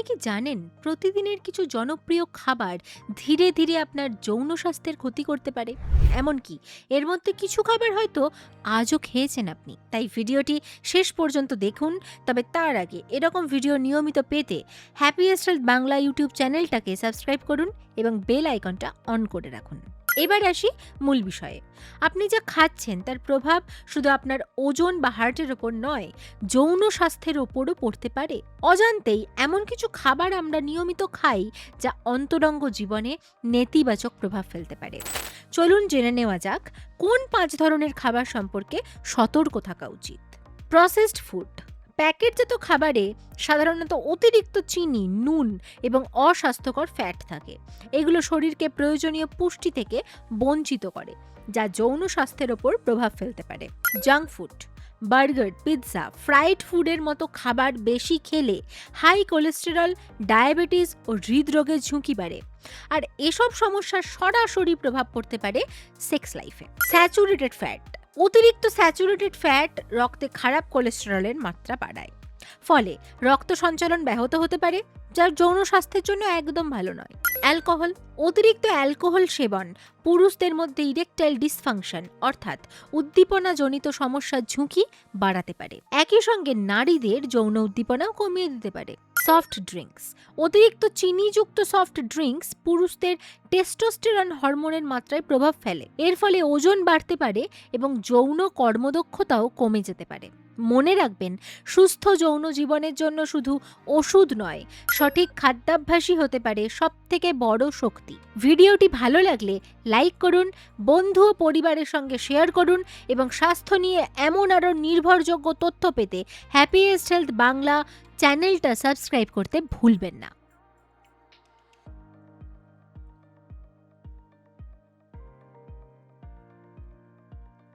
কি জানেন প্রতিদিনের কিছু জনপ্রিয় খাবার ধীরে ধীরে আপনার যৌন স্বাস্থ্যের ক্ষতি করতে পারে? এমনকি এর মধ্যে কিছু খাবার হয়তো আজও খেয়েছেন আপনি। তাই ভিডিওটি শেষ পর্যন্ত দেখুন। তবে তার আগে এরকম ভিডিও নিয়মিত পেতে হ্যাপিয়েস্ট হেলথ বাংলা ইউটিউব চ্যানেলটাকে সাবস্ক্রাইব করুন এবং বেল আইকনটা অন করে রাখুন। এবার আসি মূল বিষয়ে। আপনি যা খাচ্ছেন তার প্রভাব শুধু আপনার ওজন বা হার্টের ওপর নয়, যৌন স্বাস্থ্যের ওপরও পড়তে পারে। অজান্তেই এমন কিছু খাবার আমরা নিয়মিত খাই যা অন্তরঙ্গ জীবনে নেতিবাচক প্রভাব ফেলতে পারে। চলুন জেনে নেওয়া যাক কোন 5 ধরনের খাবার সম্পর্কে সতর্ক থাকা উচিত। Processed food. প্যাকেটজাত খাবারে সাধারণত অতিরিক্ত চিনি, নুন এবং অস্বাস্থ্যকর ফ্যাট থাকে। এগুলো শরীরকে প্রয়োজনীয় পুষ্টি থেকে বঞ্চিত করে, যা যৌন স্বাস্থ্যের ওপর প্রভাব ফেলতে পারে। Junk food, burger, pizza, fried ফুডের মতো খাবার বেশি খেলে হাই কোলেস্টেরল, ডায়াবেটিস ও হৃদরোগের ঝুঁকি বাড়ে। আর এসব সমস্যার সরাসরি প্রভাব পড়তে পারে সেক্স লাইফে। Saturated fat. অতিরিক্ত স্যাচুরেটেড ফ্যাট রক্তে খারাপ কোলেস্টেরলের মাত্রা বাড়ায়, ফলে রক্ত সঞ্চালন ব্যাহত হতে পারে, যা যৌন স্বাস্থ্যের জন্য একদম ভালো নয়। অ্যালকোহল। অতিরিক্ত অ্যালকোহল সেবন পুরুষদের মধ্যে ইরেকটাইল ডিসফাংশন অর্থাৎ উদ্দীপনাজনিত সমস্যার ঝুঁকি বাড়াতে পারে। একই সঙ্গে নারীদের যৌন উদ্দীপনাও কমিয়ে দিতে পারে। Soft drinks. অতিরিক্ত চিনিযুক্ত সফট ড্রিঙ্কস পুরুষদের টেস্টোস্টেরন হরমোনের মাত্রায় প্রভাব ফেলে। এর ফলে ওজন বাড়তে পারে এবং যৌন কর্মদক্ষতাও কমে যেতে পারে। মনে রাখবেন, সুস্থ যৌন জীবনের জন্য শুধু ওষুধ নয়, সঠিক খাদ্যাভ্যাসই হতে পারে সবথেকে বড় শক্তি। ভিডিওটি ভালো লাগলে লাইক করুন, বন্ধু ও পরিবারের সঙ্গে শেয়ার করুন এবং স্বাস্থ্য নিয়ে এমন আরও নির্ভরযোগ্য তথ্য পেতে হ্যাপিয়েস্ট হেলথ বাংলা চ্যানেলটা সাবস্ক্রাইব করতে ভুলবেন না।